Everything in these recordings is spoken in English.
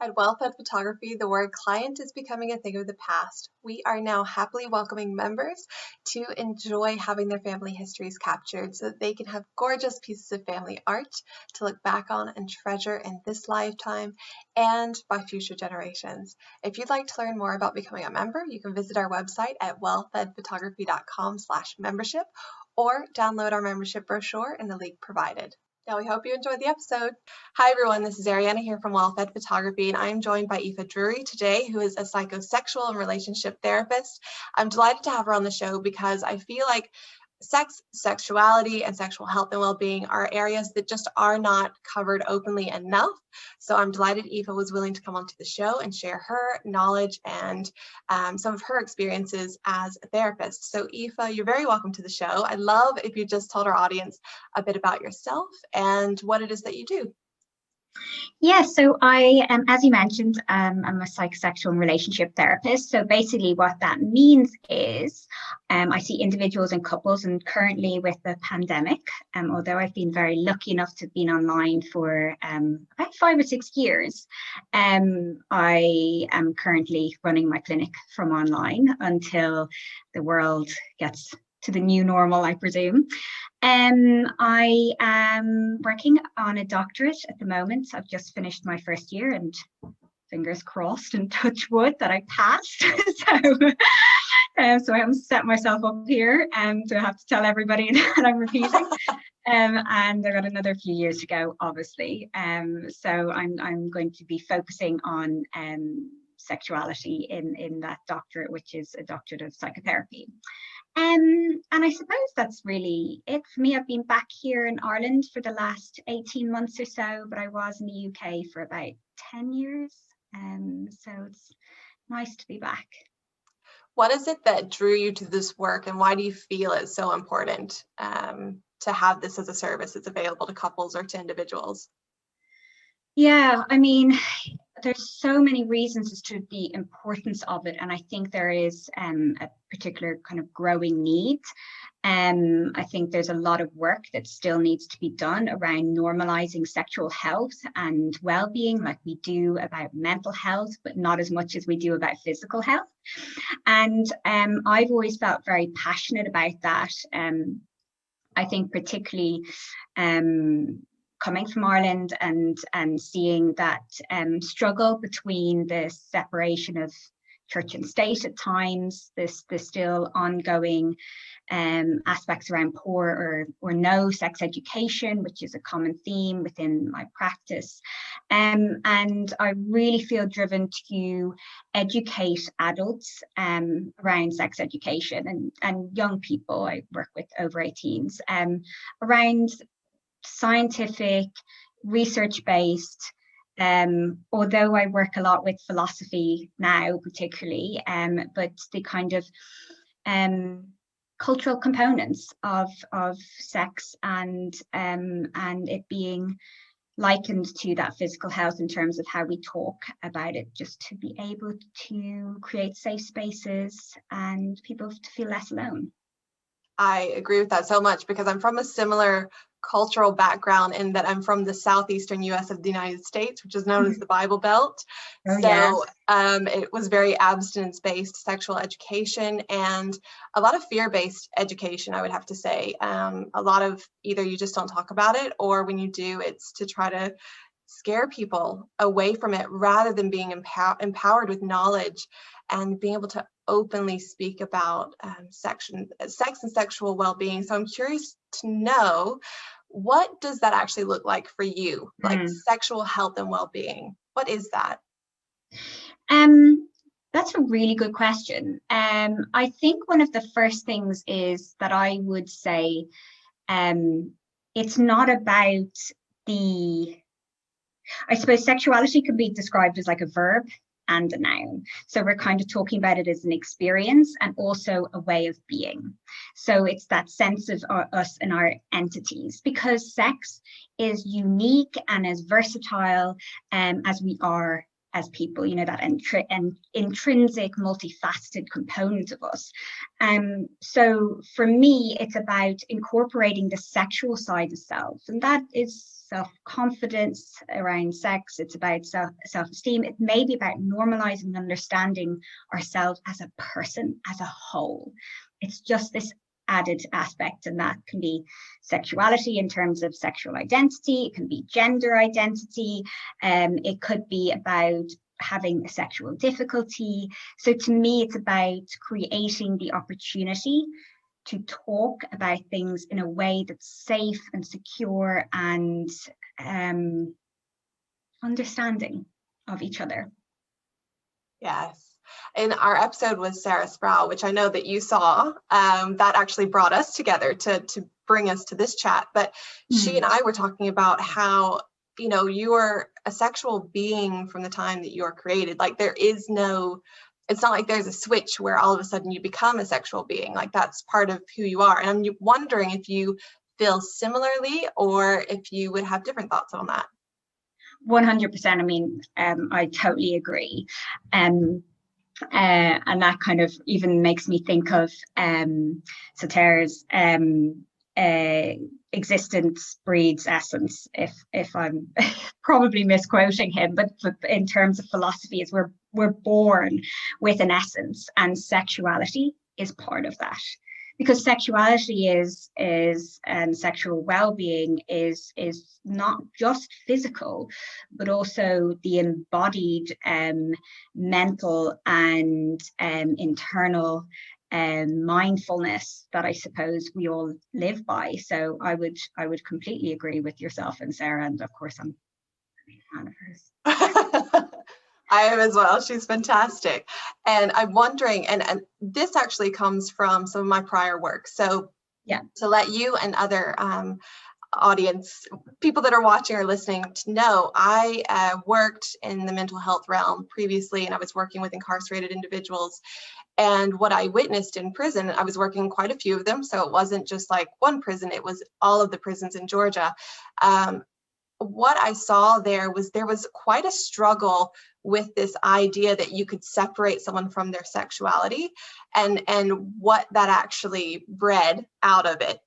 At WellFed Photography, the word client is becoming a thing of the past. We are now happily welcoming members to enjoy having their family histories captured so that they can have gorgeous pieces of family art to look back on and treasure in this lifetime and by future generations. If you'd like to learn more about becoming a member, you can visit our website at wellfedphotography.com/membership or download our membership brochure in the link provided. Now, we hope you enjoyed the episode. Hi, everyone. This is Ariana here from Wellfed Photography, and I'm joined by Aoife Drury today, who is a psychosexual and relationship therapist. I'm delighted to have her on the show because I feel like sex, sexuality, and sexual health and well-being are areas that just are not covered openly enough. So I'm delighted Aoife was willing to come onto the show and share her knowledge and some of her experiences as a therapist. So Aoife, you're very welcome to the show. I'd love if you just told our audience a bit about yourself and what it is that you do. Yeah, so I am, as you mentioned, I'm a psychosexual and relationship therapist. So basically what that means is I see individuals and couples, and currently with the pandemic, although I've been very lucky enough to have been online for about 5 or 6 years, I am currently running my clinic from online until the world gets to the new normal, I presume. I am working on a doctorate at the moment. I've just finished my first year, and fingers crossed and touch wood that I passed. So I haven't set myself up here to have to tell everybody that I'm repeating. And I've got another few years to go, obviously. So I'm going to be focusing on sexuality in that doctorate, which is a doctorate of psychotherapy. And I suppose that's really it for me. I've been back here in Ireland for the last 18 months or so, but I was in the UK for about 10 years. So it's nice to be back. What is it that drew you to this work, and why do you feel it's so important to have this as a service that's available to couples or to individuals? Yeah, I mean, there's so many reasons as to the importance of it, and I think there is a particular kind of growing need. I think there's a lot of work that still needs to be done around normalizing sexual health and well-being, like we do about mental health, but not as much as we do about physical health. And I've always felt very passionate about that. I think particularly coming from Ireland and seeing that struggle between the separation of church and state at times, the still ongoing aspects around poor or no sex education, which is a common theme within my practice. And I really feel driven to educate adults around sex education and young people. I work with over 18s around scientific, research-based, although I work a lot with philosophy now particularly, but the kind of cultural components of sex and it being likened to that physical health in terms of how we talk about it, just to be able to create safe spaces and people to feel less alone. I agree with that so much because I'm from a similar cultural background in that I'm from the southeastern US of the United States, which is known as the Bible Belt. It was very abstinence-based sexual education and a lot of fear-based education, I would have to say. A lot of either you just don't talk about it, or when you do, it's to try to scare people away from it rather than being empowered with knowledge and being able to openly speak about sex and sexual well-being. So I'm curious to know, what does that actually look like for you? Like sexual health and well-being, what is that? That's a really good question. I think one of the first things is that I would say it's not about I suppose sexuality can be described as like a verb and a noun. So we're kind of talking about it as an experience and also a way of being. So it's that sense of us and our entities, because sex is unique and as versatile as we are as people, you know, that intrinsic, multifaceted component of us. So for me, it's about incorporating the sexual side of self, and that is self-confidence around sex. It's about self-esteem. It may be about normalizing and understanding ourselves as a person, as a whole. It's just this added aspect, and that can be sexuality in terms of sexual identity. It can be gender identity. It could be about having a sexual difficulty. So to me, it's about creating the opportunity to talk about things in a way that's safe and secure and understanding of each other. Yes. In our episode with Sarah Sproule, which I know that you saw, that actually brought us together to bring us to this chat. But she and I were talking about how, you know, you are a sexual being from the time that you are created. Like there is no, it's not like there's a switch where all of a sudden you become a sexual being. Like that's part of who you are. And I'm wondering if you feel similarly or if you would have different thoughts on that. 100%. I mean, I totally agree. And that kind of even makes me think of Sarah's existence breeds essence, if I'm probably misquoting him, but in terms of philosophy, is we're born with an essence, and sexuality is part of that. Because sexuality is and sexual well-being is not just physical, but also the embodied mental and internal mindfulness that I suppose we all live by. So I would completely agree with yourself and Sarah, and of course I'm a fan of hers. I am as well. She's fantastic. And I'm wondering, and this actually comes from some of my prior work. So yeah, to let you and other audience, people that are watching or listening to know, I worked in the mental health realm previously, and I was working with incarcerated individuals. And what I witnessed in prison, I was working in quite a few of them. So it wasn't just like one prison, it was all of the prisons in Georgia. What I saw there was quite a struggle with this idea that you could separate someone from their sexuality and what that actually bred out of it.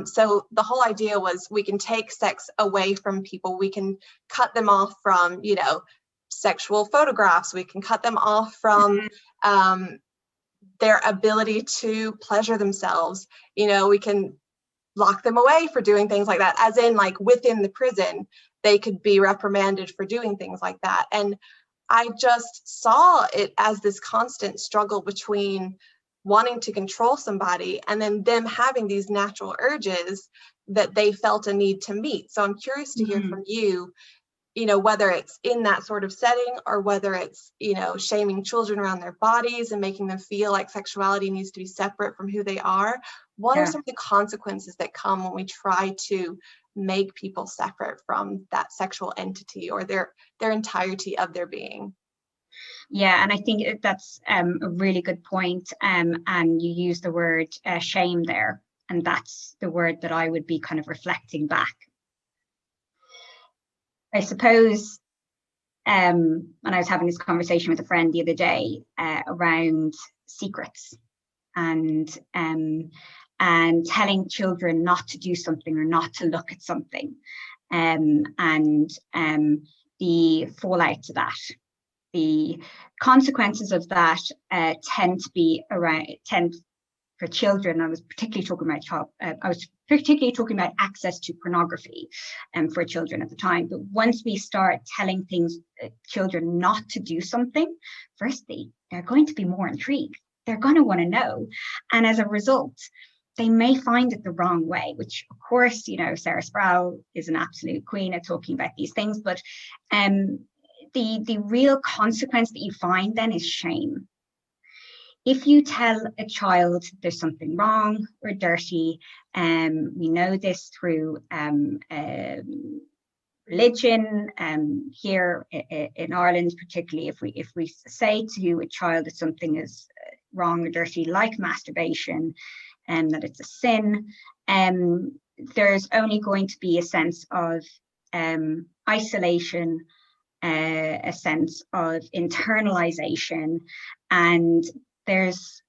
So the whole idea was we can take sex away from people. We can cut them off from, you know, sexual photographs. We can cut them off from their ability to pleasure themselves. You know, we can lock them away for doing things like that, as in like within the prison, they could be reprimanded for doing things like that. And I just saw it as this constant struggle between wanting to control somebody and then them having these natural urges that they felt a need to meet. So I'm curious to hear from you, you know, whether it's in that sort of setting or whether it's, you know, shaming children around their bodies and making them feel like sexuality needs to be separate from who they are. What are some of the consequences that come when we try to make people separate from that sexual entity or their entirety of their being? Yeah, and I think that's a really good point. And you use the word shame there, and that's the word that I would be kind of reflecting back. I suppose, and I was having this conversation with a friend the other day around secrets and telling children not to do something or not to look at something, and the fallout to that. The consequences of that tend for children. I was particularly talking about access to pornography for children at the time. But once we start telling children not to do something, firstly, they're going to be more intrigued. They're going to want to know. And as a result, they may find it the wrong way, which of course, you know, Sarah Sproule is an absolute queen at talking about these things. But the real consequence that you find then is shame. If you tell a child there's something wrong or dirty, we know this through religion, here in Ireland, particularly if we say to a child that something is wrong or dirty, like masturbation, and that it's a sin, there's only going to be a sense of isolation, a sense of internalization, and there's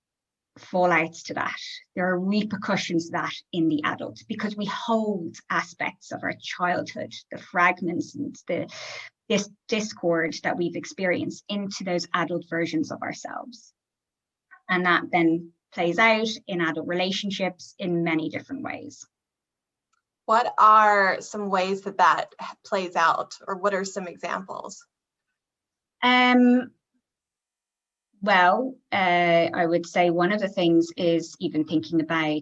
fallouts to that. There are repercussions to that in the adult, because we hold aspects of our childhood, the fragments and this discord that we've experienced, into those adult versions of ourselves. And that then plays out in adult relationships in many different ways. What are some ways that that plays out, or what are some examples? Well, I would say one of the things is even thinking about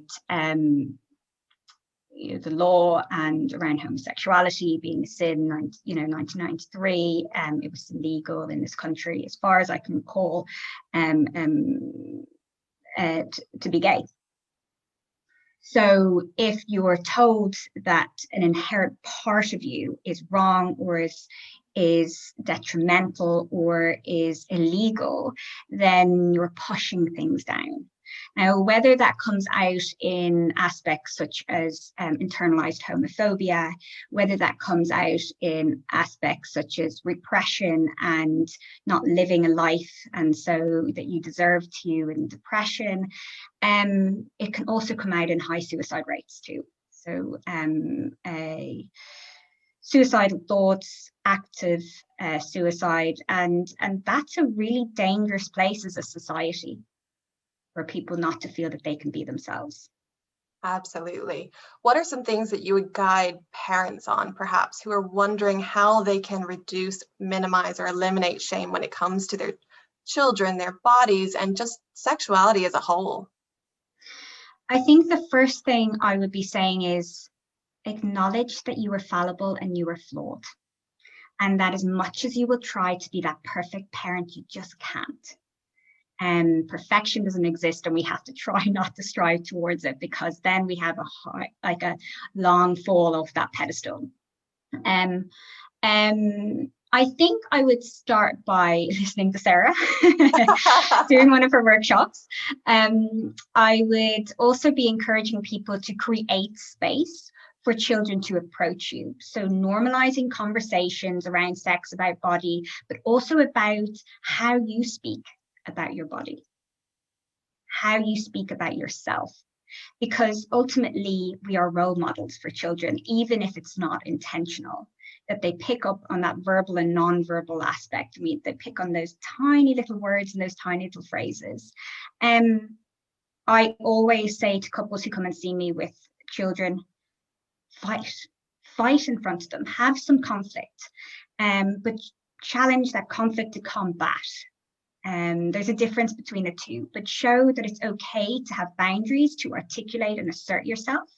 the law and around homosexuality being a sin. 1993, it was illegal in this country, as far as I can recall, to be gay. So if you're told that an inherent part of you is wrong, or is detrimental, or is illegal, then you're pushing things down. Now, whether that comes out in aspects such as internalized homophobia, whether that comes out in aspects such as repression and not living a life and so that you deserve to, and depression, it can also come out in high suicide rates too. So suicidal thoughts, active suicide, and that's a really dangerous place as a society for people not to feel that they can be themselves. Absolutely. What are some things that you would guide parents on, perhaps, who are wondering how they can reduce, minimize, or eliminate shame when it comes to their children, their bodies, and just sexuality as a whole? I think the first thing I would be saying is acknowledge that you are fallible and you are flawed, and that as much as you will try to be that perfect parent, you just can't. Perfection doesn't exist, and we have to try not to strive towards it, because then we have a long fall off that pedestal. I think I would start by listening to Sarah during one of her workshops. I would also be encouraging people to create space for children to approach you. So normalizing conversations around sex, about body, but also about how you speak about your body, how you speak about yourself, because ultimately we are role models for children, even if it's not intentional, that they pick up on that verbal and non-verbal aspect. I mean, they pick on those tiny little words and those tiny little phrases. I always say to couples who come and see me with children, fight in front of them, have some conflict, but challenge that conflict to combat. There's a difference between the two, but show that it's okay to have boundaries, to articulate and assert yourself.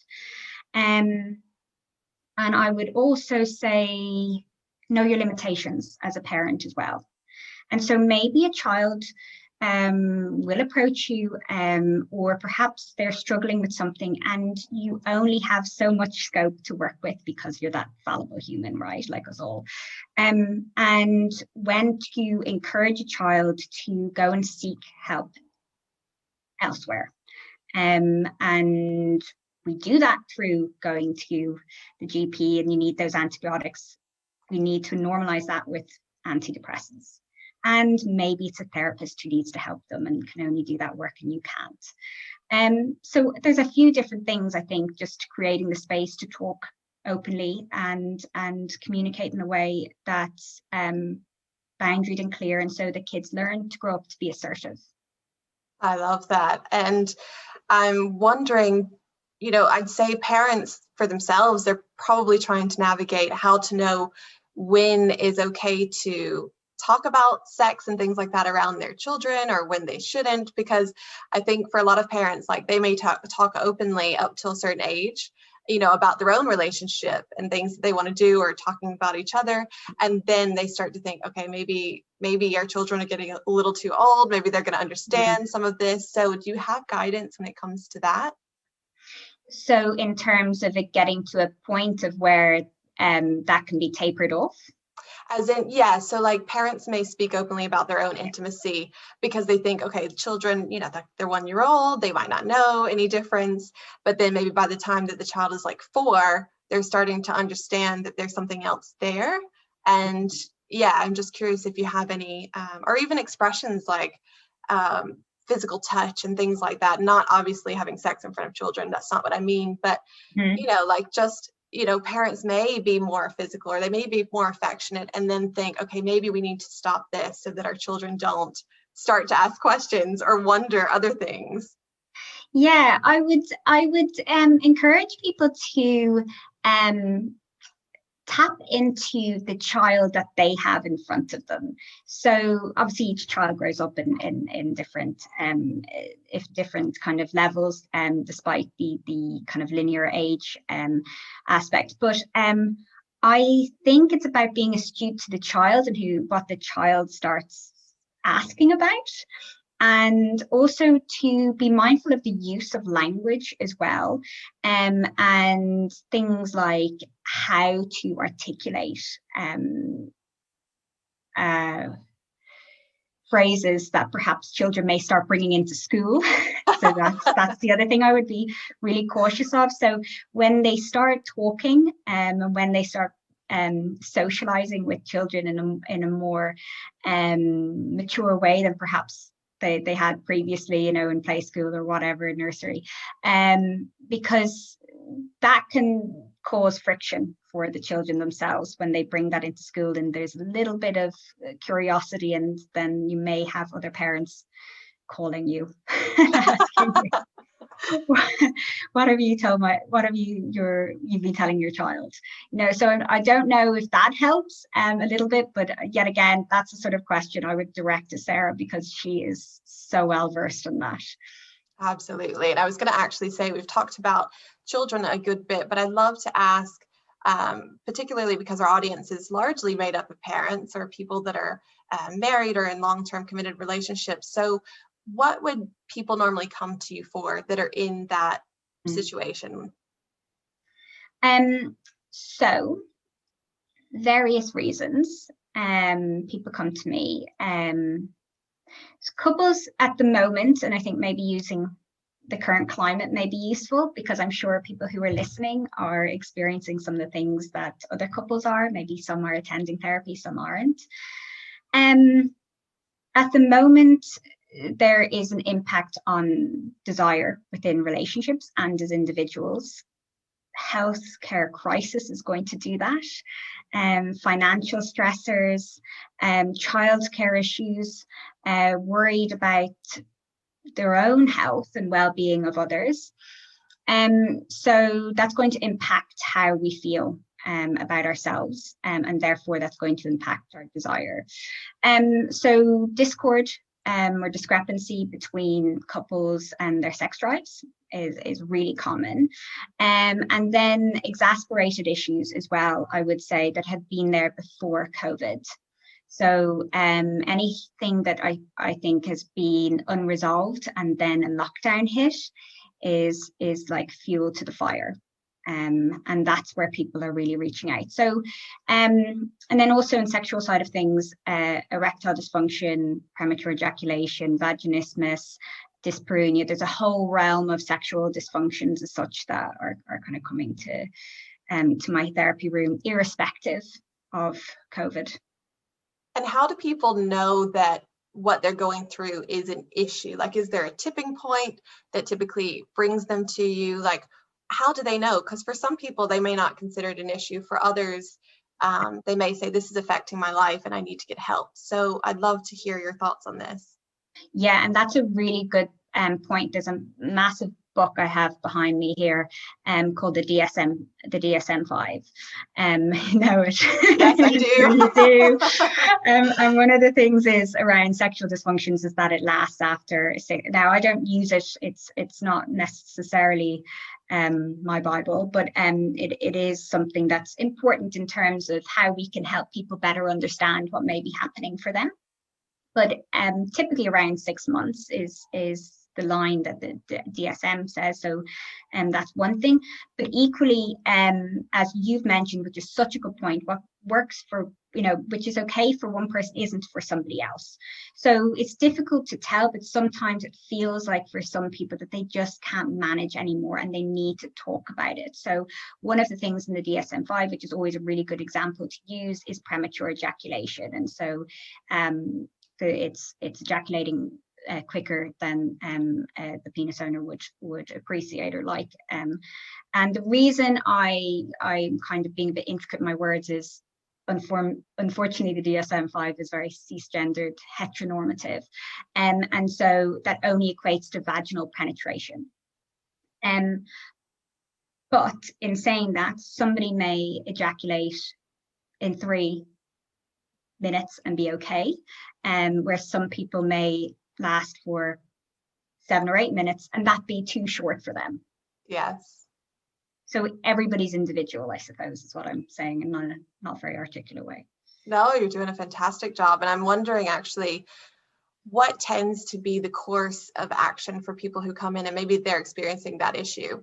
And I would also say, know your limitations as a parent as well. And so maybe a child will approach you, or perhaps they're struggling with something and you only have so much scope to work with because you're that fallible human, right, like us all. And when you encourage a child to go and seek help elsewhere, and we do that through going to the GP, and you need those antibiotics, we need to normalize that with antidepressants. And maybe it's a therapist who needs to help them and can only do that work and you can't. So there's a few different things, I think, just creating the space to talk openly and communicate in a way that's boundaried and clear, and so the kids learn to grow up to be assertive. I love that. And I'm wondering, I'd say parents for themselves, they're probably trying to navigate how to know when is okay to talk about sex and things like that around their children, or when they shouldn't, because I think for a lot of parents, like, they may talk openly up till a certain age, about their own relationship and things that they want to do, or talking about each other, and then they start to think, okay, maybe our children are getting a little too old, maybe they're going to understand some of this. So do you have guidance when it comes to that? So in terms of it getting to a point of where that can be tapered off? As in, yeah, so like parents may speak openly about their own intimacy because they think, okay, children, they're 1 year old, they might not know any difference, but then maybe by the time that the child is like 4, they're starting to understand that there's something else there. And yeah, I'm just curious if you have any, or even expressions like, physical touch and things like that, not obviously having sex in front of children. That's not what I mean. But, you know, like just, you know, parents may be more physical or they may be more affectionate and then think, okay, maybe we need to stop this so that our children don't start to ask questions or wonder other things. Yeah, I would encourage people to tap into the child that they have in front of them. So obviously each child grows up in different if different kind of levels, despite the kind of linear age aspect. But I think it's about being astute to the child and what the child starts asking about. And also to be mindful of the use of language as well, and things like how to articulate phrases that perhaps children may start bringing into school. So that's the other thing I would be really cautious of. So when they start talking and when they start socializing with children in a more mature way than perhaps they had previously, you know, in play school or whatever, nursery, because that can cause friction for the children themselves when they bring that into school, and there's a little bit of curiosity, and then you may have other parents calling you asking you, what have you been telling your child, you know? So I don't know if that helps a little bit, but yet again, that's the sort of question I would direct to Sarah, because she is so well versed in that. Absolutely. And I was going to actually say, we've talked about children a good bit, but I'd love to ask, particularly because our audience is largely made up of parents or people that are married or in long-term committed relationships. So what would people normally come to you for that are in that situation? So various reasons people come to me. Couples at the moment, and I think maybe using the current climate may be useful, because I'm sure people who are listening are experiencing some of the things that other couples are. Maybe some are attending therapy, some aren't. At the moment, there is an impact on desire within relationships and as individuals. Healthcare crisis is going to do that. Financial stressors, childcare issues, worried about their own health and well-being of others. So that's going to impact how we feel about ourselves, and therefore that's going to impact our desire. So discord or discrepancy between couples and their sex drives is really common. And then exasperated issues as well, I would say, that had been there before COVID. So anything that I think has been unresolved and then a lockdown hit is like fuel to the fire. And that's where people are really reaching out. So, and then also in sexual side of things, erectile dysfunction, premature ejaculation, vaginismus, dyspareunia. There's a whole realm of sexual dysfunctions as such that are kind of coming to my therapy room, irrespective of COVID. And how do people know that what they're going through is an issue? Like, is there a tipping point that typically brings them to you? Like, how do they know? Because for some people, they may not consider it an issue. For others, they may say, this is affecting my life and I need to get help. So I'd love to hear your thoughts on this. Yeah, and that's a really good point. There's a massive book I have behind me here called the DSM-5. You know it. Yes, I do. You do. And one of the things is around sexual dysfunctions is that it lasts after. Now, I don't use it. It's not necessarily my Bible, but it is something that's important in terms of how we can help people better understand what may be happening for them. But typically around 6 months is the line that the DSM says. So that's one thing. But equally, as you've mentioned, which is such a good point, what works for, which is okay for one person isn't for somebody else. So it's difficult to tell, but sometimes it feels like for some people that they just can't manage anymore and they need to talk about it. So one of the things in the DSM-5, which is always a really good example to use, is premature ejaculation. And so it's ejaculating quicker than the penis owner would appreciate or like. And the reason I'm kind of being a bit intricate in my words is, unfortunately, the DSM-5 is very cisgendered, heteronormative, and so that only equates to vaginal penetration. But in saying that, somebody may ejaculate in 3 minutes and be okay, where some people may last for 7 or 8 minutes and that be too short for them. Yes. So everybody's individual, I suppose, is what I'm saying in a not very articulate way. No, you're doing a fantastic job. And I'm wondering actually, what tends to be the course of action for people who come in and maybe they're experiencing that issue?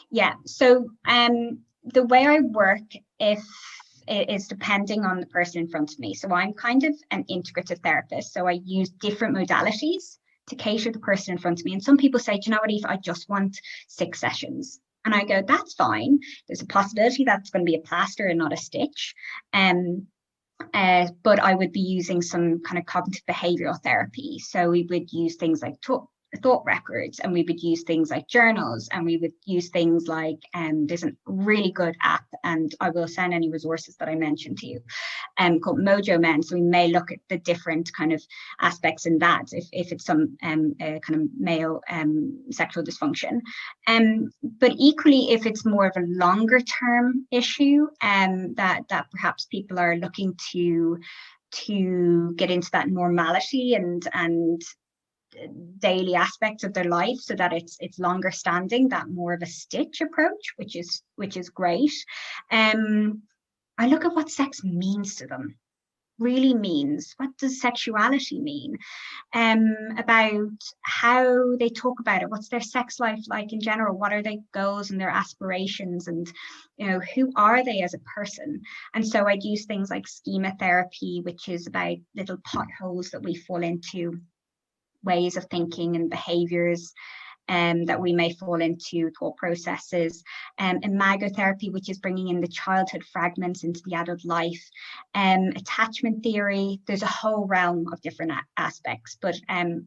Yeah, so the way I work is depending on the person in front of me. So I'm kind of an integrative therapist. So I use different modalities to cater the person in front of me. And some people say, do you know what, Aoife, I just want 6 sessions. And I go, that's fine. There's a possibility that's going to be a plaster and not a stitch. But I would be using some kind of cognitive behavioral therapy. So we would use things like thought records, and we would use things like journals, and we would use things like there's a really good app, and I will send any resources that I mentioned to you, called Mojo Men. So we may look at the different kind of aspects in that, if it's some kind of male sexual dysfunction, but equally if it's more of a longer term issue, that perhaps people are looking to get into that normality and daily aspects of their life, so that it's longer standing, that more of a stitch approach, which is great. I look at what sex means to them, really means. What does sexuality mean? About how they talk about it. What's their sex life like in general? What are their goals and their aspirations? And, you know, who are they as a person? And so I'd use things like schema therapy, which is about little potholes that we fall into, ways of thinking and behaviours that we may fall into, thought processes, imagotherapy, which is bringing in the childhood fragments into the adult life, attachment theory. There's a whole realm of different aspects, but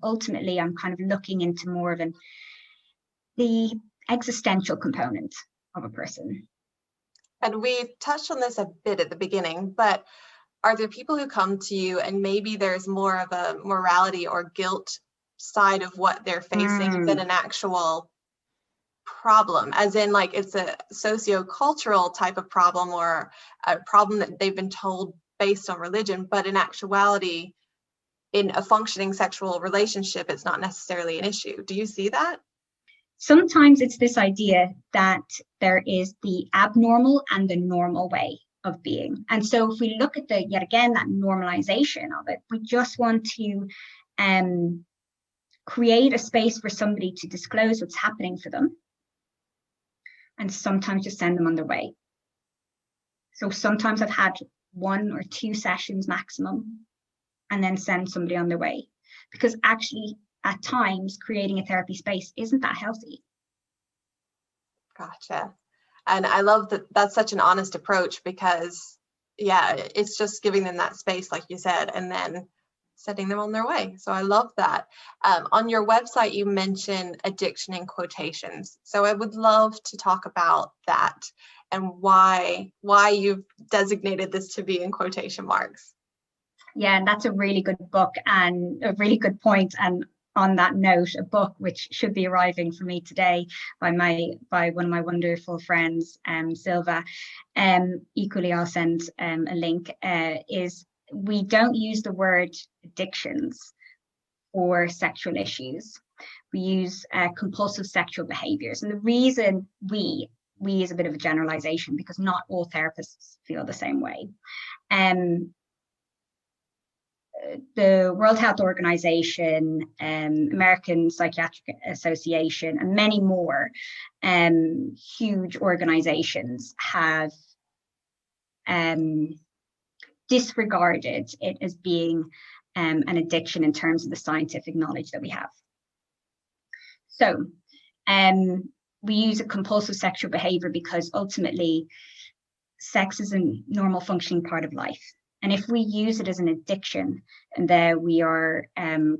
ultimately I'm kind of looking into more of the existential component of a person. And we touched on this a bit at the beginning, but are there people who come to you and maybe there's more of a morality or guilt side of what they're facing than an actual problem, as in like it's a socio-cultural type of problem or a problem that they've been told based on religion, but in actuality, in a functioning sexual relationship, it's not necessarily an issue? Do you see that? Sometimes it's this idea that there is the abnormal and the normal way of being. And so if we look at yet again, that normalization of it, we just want to create a space for somebody to disclose what's happening for them, and sometimes just send them on their way. So sometimes I've had 1 or 2 sessions maximum and then send somebody on their way, because actually at times creating a therapy space isn't that healthy. Gotcha. And I love that that's such an honest approach, because yeah, it's just giving them that space, like you said, and then setting them on their way. So I love that. On your website, you mention addiction in quotations. So I would love to talk about that and why you've designated this to be in quotation marks. Yeah, and that's a really good book and a really good point. And on that note, a book which should be arriving for me today by one of my wonderful friends, Silva. Equally, I'll send a link. Is we don't use the word addictions for sexual issues. We use compulsive sexual behaviours, and the reason we is a bit of a generalization, because not all therapists feel the same way. The World Health Organization, American Psychiatric Association, and many more huge organizations have disregarded it as being an addiction in terms of the scientific knowledge that we have. So we use a compulsive sexual behavior because ultimately sex is a normal functioning part of life. And if we use it as an addiction, and there we are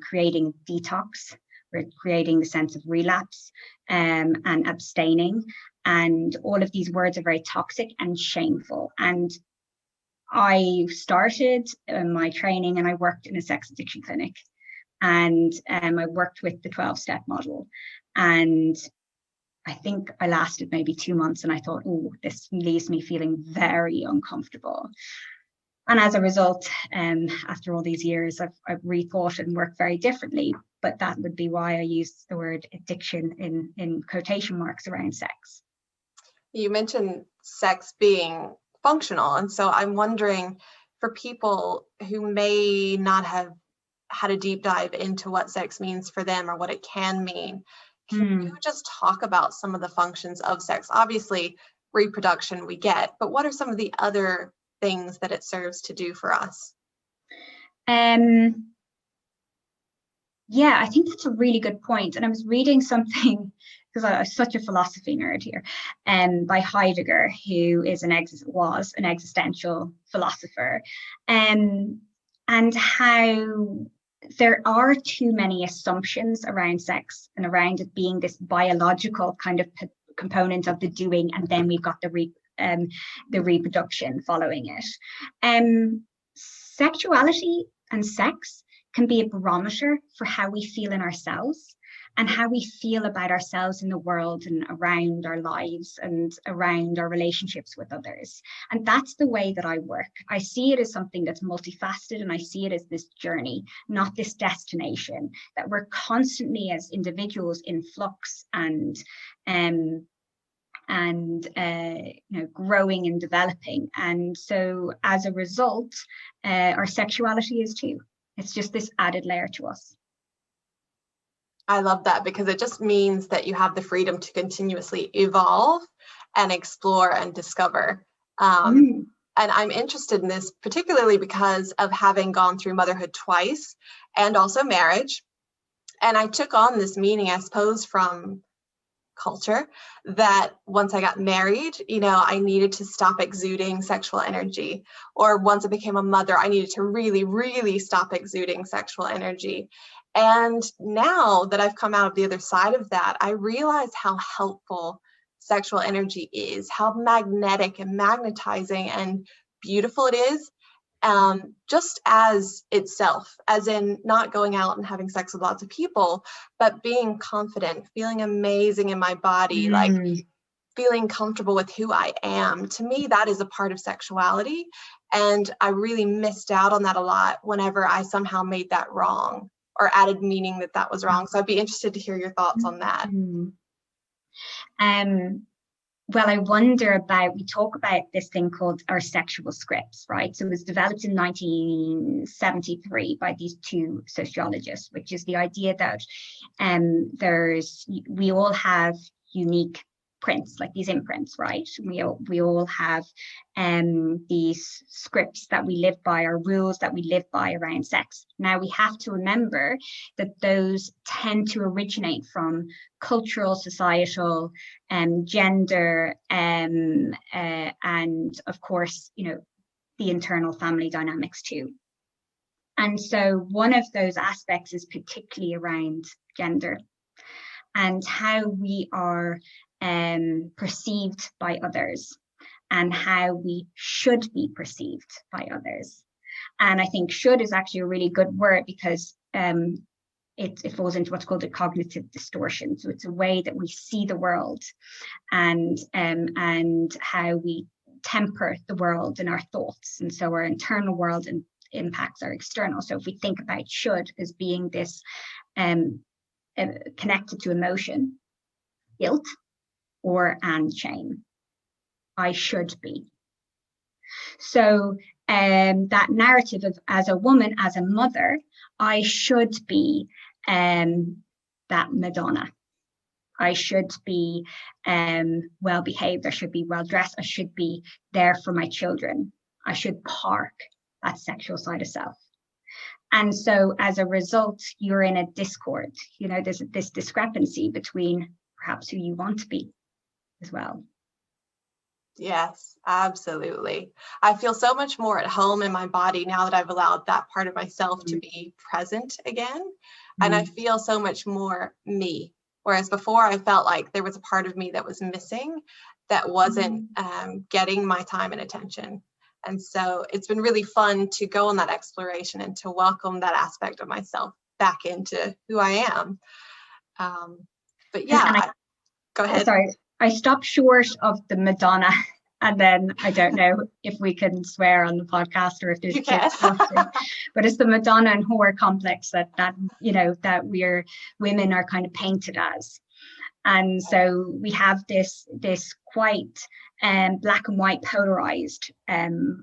creating detox, we're creating the sense of relapse and abstaining. And all of these words are very toxic and shameful. And I started my training and I worked in a sex addiction clinic, and I worked with the 12-step model. And I think I lasted maybe 2 months and I thought, oh, this leaves me feeling very uncomfortable. And as a result, after all these years, I've rethought and worked very differently. But that would be why I use the word addiction in quotation marks around sex. You mentioned sex being functional. And so I'm wondering, for people who may not have had a deep dive into what sex means for them or what it can mean, can you just talk about some of the functions of sex? Obviously, reproduction we get, but what are some of the other things that it serves to do for us? Yeah, I think that's a really good point. And I was reading something, because I'm such a philosophy nerd here, by Heidegger, who is was an existential philosopher, and how there are too many assumptions around sex and around it being this biological kind of component of the doing, and then we've got the reproduction following it. Sexuality and sex can be a barometer for how we feel in ourselves and how we feel about ourselves in the world and around our lives and around our relationships with others. And that's the way that I work. I see it as something that's multifaceted, and I see it as this journey, not this destination, that we're constantly as individuals in flux and growing and developing. And so as a result, our sexuality is too. It's just this added layer to us. I love that, because it just means that you have the freedom to continuously evolve and explore and discover. And I'm interested in this particularly because of having gone through motherhood twice and also marriage. And I took on this meaning, I suppose, from culture, that once I got married, I needed to stop exuding sexual energy. Or once I became a mother, I needed to really, really stop exuding sexual energy. And now that I've come out of the other side of that, I realize how helpful sexual energy is, how magnetic and magnetizing and beautiful it is. Just as itself, as in not going out and having sex with lots of people, but being confident, feeling amazing in my body, like feeling comfortable with who I am. To me, that is a part of sexuality. And I really missed out on that a lot whenever I somehow made that wrong or added meaning that was wrong. So I'd be interested to hear your thoughts on that. Well, I wonder about, we talk about this thing called our sexual scripts, right? So it was developed in 1973 by these two sociologists, which is the idea that we all have unique prints, like these imprints, right? We all have these scripts that we live by, or rules that we live by around sex. Now, we have to remember that those tend to originate from cultural, societal, gender, and of course, the internal family dynamics too. And so one of those aspects is particularly around gender and how we are perceived by others and how we should be perceived by others. And I think should is actually a really good word, because it falls into what's called a cognitive distortion. So it's a way that we see the world and how we temper the world in our thoughts. And so our internal world impacts our external. So if we think about should as being this connected to emotion, guilt, and shame. I should be. So that narrative of, as a woman, as a mother, I should be that Madonna. I should be well behaved. I should be well dressed. I should be there for my children. I should park that sexual side of self. And so as a result, you're in a discord. There's this discrepancy between perhaps who you want to be as well. Yes, absolutely. I feel so much more at home in my body now that I've allowed that part of myself to be present again. And I feel so much more me. Whereas before I felt like there was a part of me that was missing, that wasn't getting my time and attention. And so it's been really fun to go on that exploration and to welcome that aspect of myself back into who I am. But yeah, and go ahead. Sorry, I stopped short of the Madonna, and then I don't know if we can swear on the podcast or if there's kids watching, but it's the Madonna and whore complex that you know, that we're women are kind of painted as. And so we have this quite black and white polarized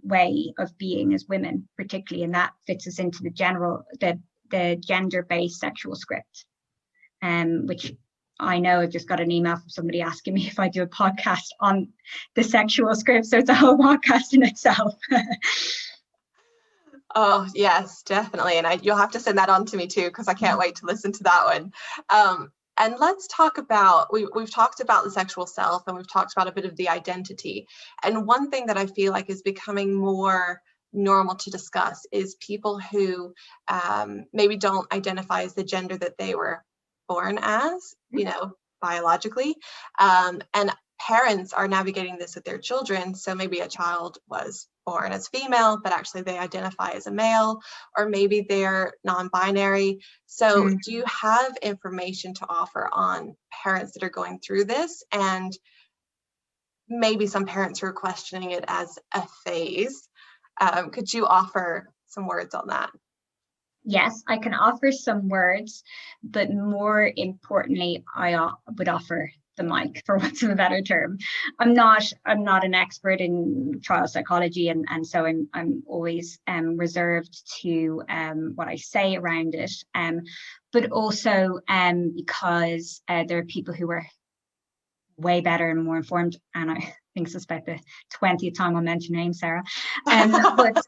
way of being as women, particularly, and that fits us into the gender-based sexual script, which I know I've just got an email from somebody asking me if I do a podcast on the sexual script. So it's a whole podcast in itself. Oh, yes, definitely. And you'll have to send that on to me too, because I can't wait to listen to that one. And let's talk about, we've talked about the sexual self, and we've talked about a bit of the identity. And one thing that I feel like is becoming more normal to discuss is people who maybe don't identify as the gender that they were born as, you know, biologically. And parents are navigating this with their children. So maybe a child was born as female, but actually they identify as a male, or maybe they're non-binary. So do you have information to offer on parents that are going through this, and maybe some parents who are questioning it as a phase? Could you offer some words on that? Yes, I can offer some words, but more importantly, I would offer the mic, for want of a better term. I'm not an expert in child psychology, and so I'm always reserved to what I say around it. But also because there are people who are way better and more informed, and I think it's about the 20th time I'll mention your name, Sarah. But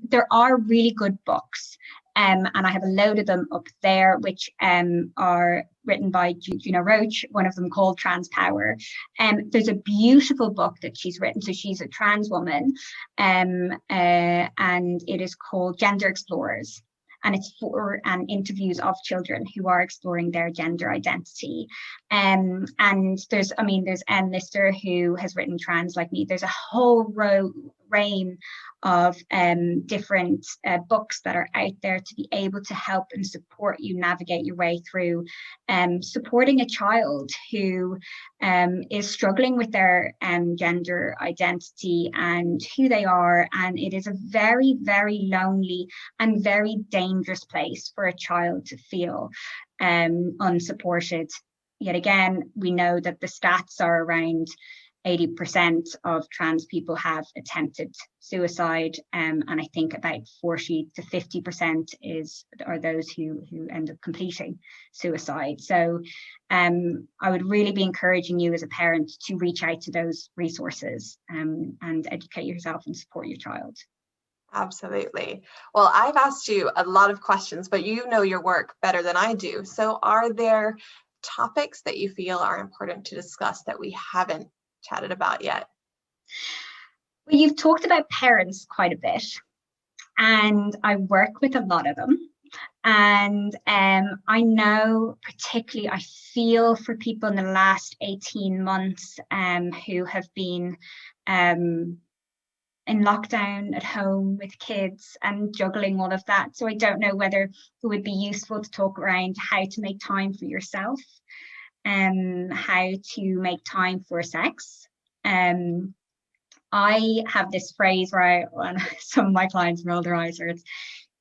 there are really good books. And I have a load of them up there, which are written by Gina Roach, one of them called Trans Power. There's a beautiful book that she's written. So she's a trans woman, and it is called Gender Explorers. And it's for interviews of children who are exploring their gender identity. And there's Anne Lister, who has written Trans Like Me. There's a whole reign of different books that are out there to be able to help and support you navigate your way through supporting a child who is struggling with their gender identity and who they are. And it is a very, very lonely and very dangerous place for a child to feel unsupported. Yet again, we know that the stats are around 80% of trans people have attempted suicide, and I think about 40 to 50% are those who end up completing suicide. So I would really be encouraging you as a parent to reach out to those resources and educate yourself and support your child. Absolutely. Well, I've asked you a lot of questions, but you know your work better than I do. So are there topics that you feel are important to discuss that we haven't chatted about yet? Well, you've talked about parents quite a bit, and I work with a lot of them. And I know, particularly, I feel for people in the last 18 months who have been in lockdown at home with kids and juggling all of that. So I don't know whether it would be useful to talk around how to make time for yourself, how to make time for sex. I have this phrase where when some of my clients roll their eyes, or it's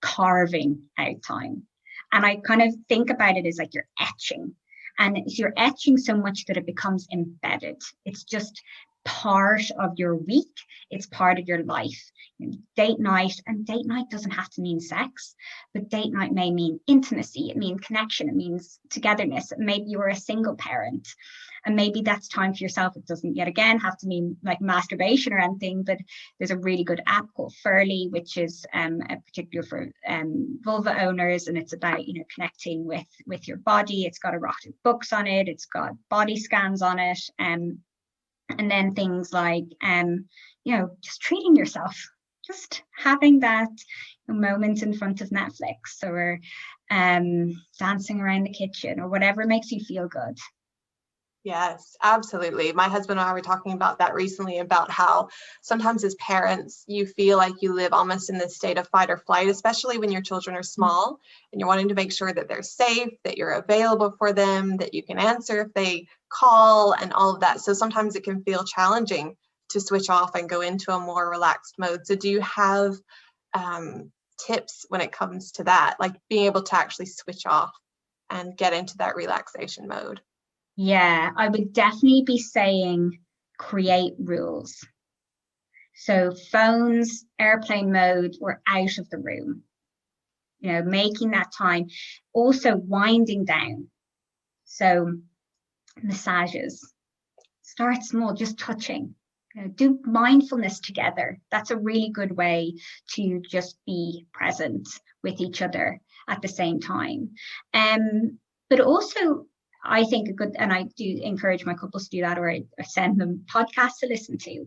carving out time. And I kind of think about it as like you're etching. And you're etching so much that it becomes embedded. It's just part of your week. It's part of your life. Date night, and date night doesn't have to mean sex, but date night may mean intimacy. It means connection. It means togetherness. Maybe you're a single parent, and maybe that's time for yourself. It doesn't yet again have to mean like masturbation or anything, but there's a really good app called Furly, which is particular for vulva owners, and it's about, you know, connecting with your body. It's got erotic books on it. It's got body scans on it. And then things like, just treating yourself, just having that moment in front of Netflix, or dancing around the kitchen, or whatever makes you feel good. Yes, absolutely. My husband and I were talking about that recently, about how sometimes as parents, you feel like you live almost in this state of fight or flight, especially when your children are small and you're wanting to make sure that they're safe, that you're available for them, that you can answer if they call, and all of that. So sometimes it can feel challenging to switch off and go into a more relaxed mode. So do you have tips when it comes to that, like being able to actually switch off and get into that relaxation mode? Yeah, I would definitely be saying create rules. So phones, airplane mode, or out of the room, making that time. Also winding down. So massages, start small, just touching. Do mindfulness together. That's a really good way to just be present with each other at the same time. But also, I think and I do encourage my couples to do that, or I send them podcasts to listen to.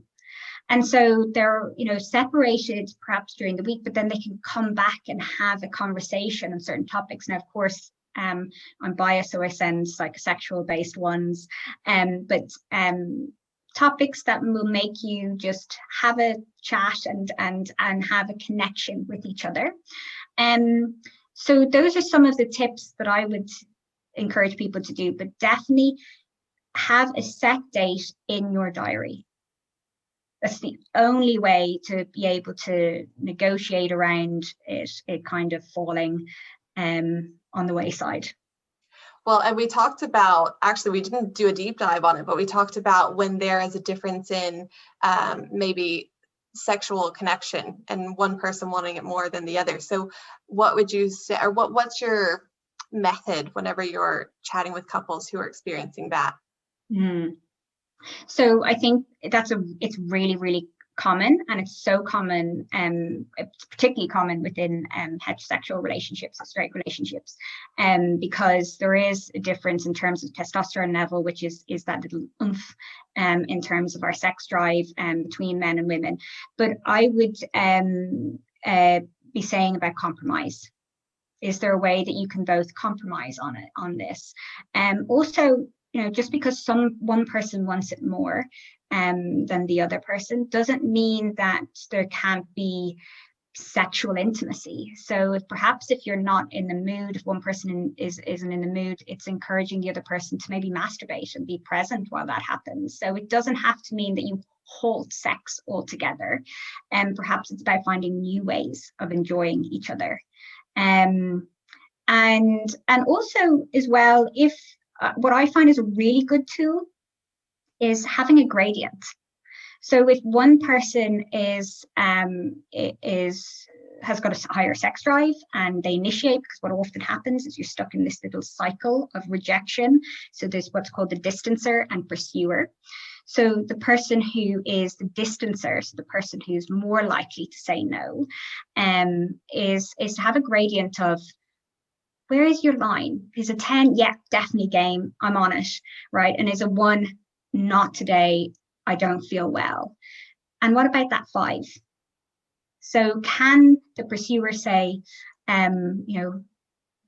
And so they're, separated perhaps during the week, but then they can come back and have a conversation on certain topics. Now, of course, I'm biased, so I send psychosexual based ones, but topics that will make you just have a chat and have a connection with each other. So those are some of the tips that I would encourage people to do, but definitely have a set date in your diary. That's the only way to be able to negotiate around it kind of falling on the wayside. Well, and we talked about, actually, we didn't do a deep dive on it, but we talked about when there is a difference in maybe sexual connection and one person wanting it more than the other. So what would you say, or what's your method whenever you're chatting with couples who are experiencing that? So I think it's really, really common, and it's so common, it's particularly common within heterosexual relationships or straight relationships, because there is a difference in terms of testosterone level, which is that little oomph in terms of our sex drive between men and women. But I would be saying about compromise. Is there a way that you can both compromise on this? Also, just because one person wants it more than the other person doesn't mean that there can't be sexual intimacy. So perhaps if you're not in the mood, if one person isn't in the mood, it's encouraging the other person to maybe masturbate and be present while that happens. So it doesn't have to mean that you halt sex altogether. And perhaps it's about finding new ways of enjoying each other. And also as well, if what I find is a really good tool is having a gradient. So if one person has got a higher sex drive and they initiate, because what often happens is you're stuck in this little cycle of rejection. So there's what's called the distancer and pursuer. So the person who is the distancer, so the person who's more likely to say no, is to have a gradient of, where is your line? Is a 10? Yeah, definitely game. I'm on it, right? And is a 1? Not today. I don't feel well. And what about that 5? So can the pursuer say, where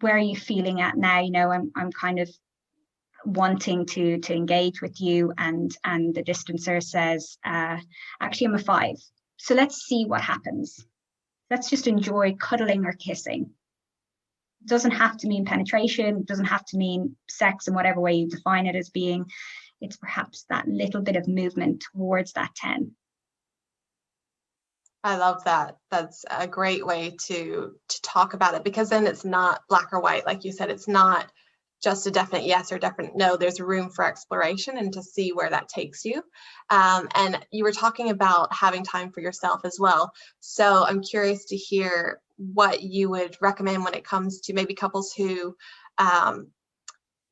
are you feeling at now? I'm kind of wanting to engage with you, and the distancer says, actually I'm a 5. So let's see what happens. Let's just enjoy cuddling or kissing. It doesn't have to mean penetration. It doesn't have to mean sex in whatever way you define it as being. It's perhaps that little bit of movement towards that 10. I love that. That's a great way to talk about it, because then it's not black or white. Like you said, it's not just a definite yes or definite no. There's room for exploration and to see where that takes you. And you were talking about having time for yourself as well. So I'm curious to hear what you would recommend when it comes to maybe couples who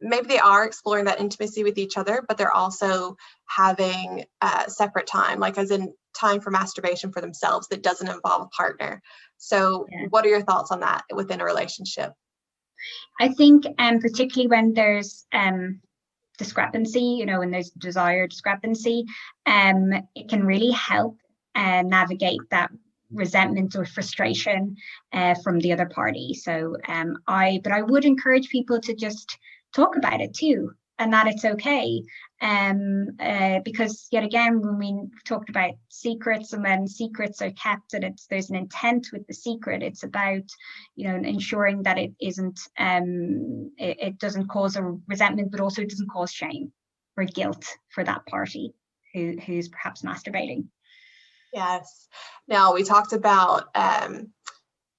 maybe they are exploring that intimacy with each other, but they're also having separate time, like as in time for masturbation for themselves that doesn't involve a partner. So What are your thoughts on that within a relationship? I think particularly when there's discrepancy, you know, when there's desire discrepancy, it can really help navigate that resentment or frustration from the other party. So I would encourage people to just talk about it too, and that it's okay. Because yet again, when we talked about secrets, and when secrets are kept and there's an intent with the secret, it's about, you know, ensuring that it isn't, it doesn't cause a resentment, but also it doesn't cause shame or guilt for that party who's perhaps masturbating. Yes. Now, we talked about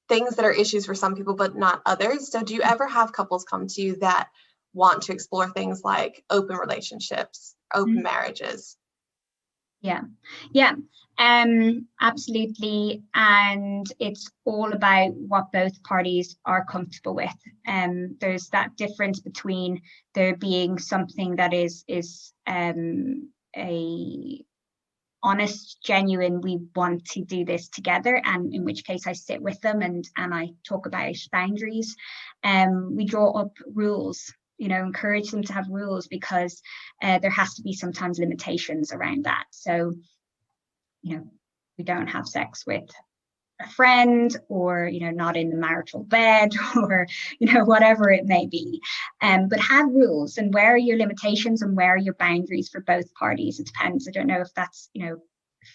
things that are issues for some people, but not others. So do you ever have couples come to you that want to explore things like open relationships, open marriages? Yeah, absolutely. And it's all about what both parties are comfortable with. There's that difference between there being something that is a honest, genuine, we want to do this together, and in which case I sit with them and I talk about boundaries. We draw up rules, you know, encourage them to have rules, because there has to be sometimes limitations around that. So, you know, we don't have sex with a friend, or, you know, not in the marital bed, or, you know, whatever it may be. But have rules, and where are your limitations and where are your boundaries for both parties? It depends. I don't know if that's, you know,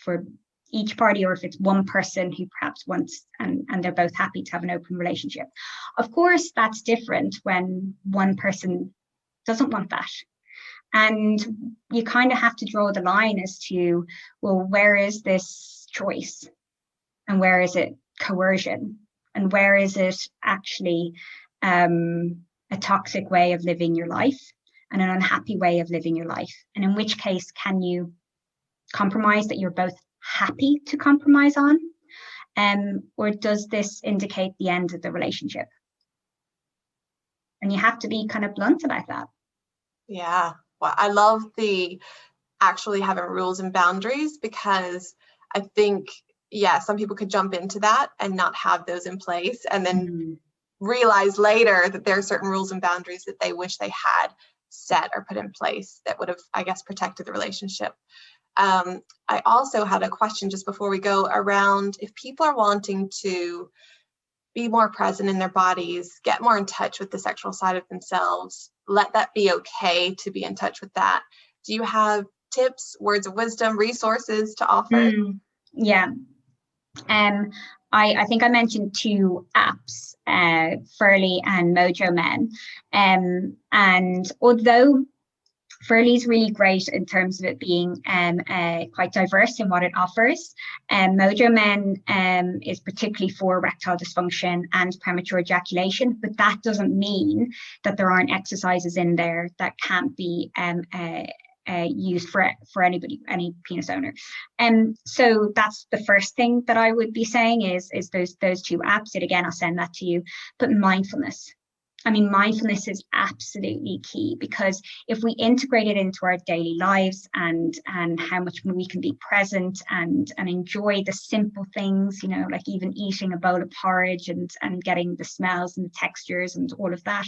for each party, or if it's one person who perhaps wants, and they're both happy to have an open relationship. Of course, that's different when one person doesn't want that. And you kind of have to draw the line as to, well, where is this choice? And where is it coercion? And where is it actually a toxic way of living your life and an unhappy way of living your life? And in which case, can you compromise that you're both happy to compromise on? Or does this indicate the end of the relationship? And you have to be kind of blunt about that. Yeah, well, I love the actually having rules and boundaries, because I think, yeah, some people could jump into that and not have those in place, and then realize later that there are certain rules and boundaries that they wish they had set or put in place that would have, I guess, protected the relationship. I also had a question just before we go around, if people are wanting to be more present in their bodies, get more in touch with the sexual side of themselves, let that be okay to be in touch with that. Do you have tips, words of wisdom, resources to offer? Yeah. I think I mentioned two apps, Furly and Mojo Men. And although Furly is really great in terms of it being quite diverse in what it offers, Mojo Men is particularly for erectile dysfunction and premature ejaculation, but that doesn't mean that there aren't exercises in there that can't be used for anybody, any penis owner. And so that's the first thing that I would be saying is those two apps. And again, I'll send that to you. But mindfulness. I mean, mindfulness is absolutely key, because if we integrate it into our daily lives and how much we can be present and enjoy the simple things, you know, like even eating a bowl of porridge and getting the smells and the textures and all of that,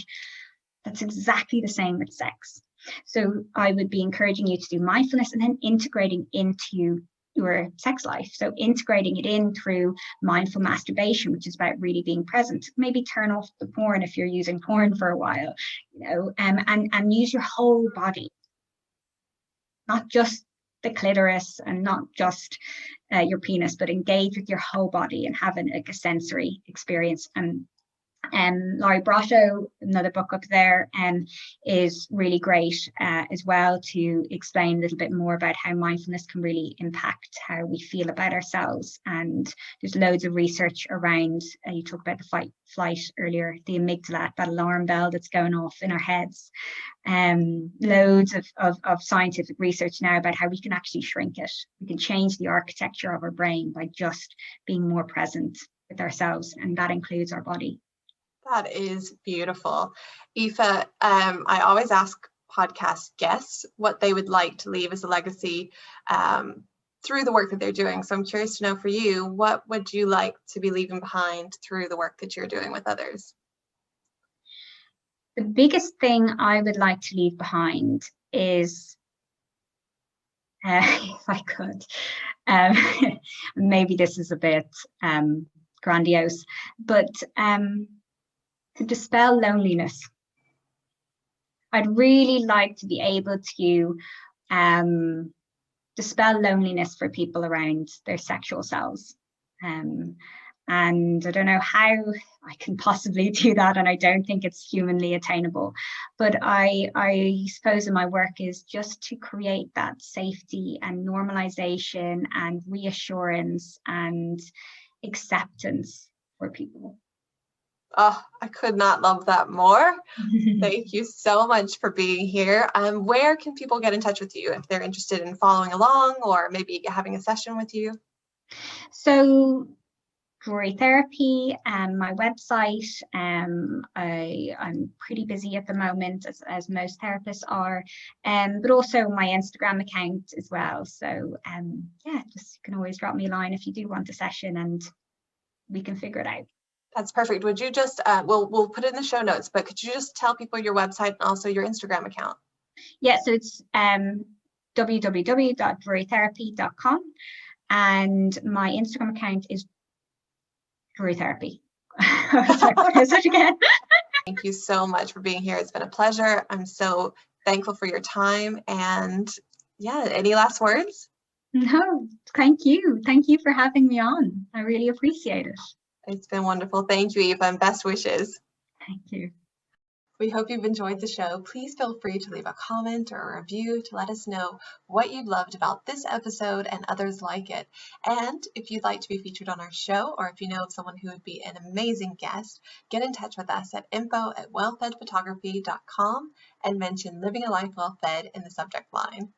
that's exactly the same with sex. So I would be encouraging you to do mindfulness and then integrating into your sex life. So integrating it in through mindful masturbation, which is about really being present. Maybe turn off the porn if you're using porn for a while, you know, and use your whole body, not just the clitoris and not just your penis, but engage with your whole body and have a sensory experience. Laurie Brotto, another book up there, is really great as well to explain a little bit more about how mindfulness can really impact how we feel about ourselves. And there's loads of research around, you talked about the fight flight earlier, the amygdala, that alarm bell that's going off in our heads. Loads of scientific research now about how we can actually shrink it. We can change the architecture of our brain by just being more present with ourselves, and that includes our body. That is beautiful. Aoife, I always ask podcast guests what they would like to leave as a legacy through the work that they're doing. So I'm curious to know, for you, what would you like to be leaving behind through the work that you're doing with others? The biggest thing I would like to leave behind is, if I could, maybe this is a bit grandiose, but to dispel loneliness. I'd really like to be able to dispel loneliness for people around their sexual selves. And I don't know how I can possibly do that, and I don't think it's humanly attainable. But I suppose in my work is just to create that safety and normalization and reassurance and acceptance for people. Oh, I could not love that more. Thank you so much for being here. Where can people get in touch with you if they're interested in following along or maybe having a session with you? So Drury Therapy and my website. I'm pretty busy at the moment, as most therapists are, but also my Instagram account as well. So yeah, just you can always drop me a line if you do want a session, and we can figure it out. That's perfect. Would you just we'll put it in the show notes, but could you just tell people your website and also your Instagram account? Yeah, so it's www.drurytherapy.com, and my Instagram account is Drury Therapy. What is it again? Thank you so much for being here. It's been a pleasure. I'm so thankful for your time. And yeah, any last words? No, thank you. Thank you for having me on. I really appreciate it. It's been wonderful. Thank you, Aoife, and best wishes. Thank you. We hope you've enjoyed the show. Please feel free to leave a comment or a review to let us know what you loved about this episode and others like it. And if you'd like to be featured on our show, or if you know of someone who would be an amazing guest, get in touch with us at info@wellfedphotography.com and mention Living a Life Well Fed in the subject line.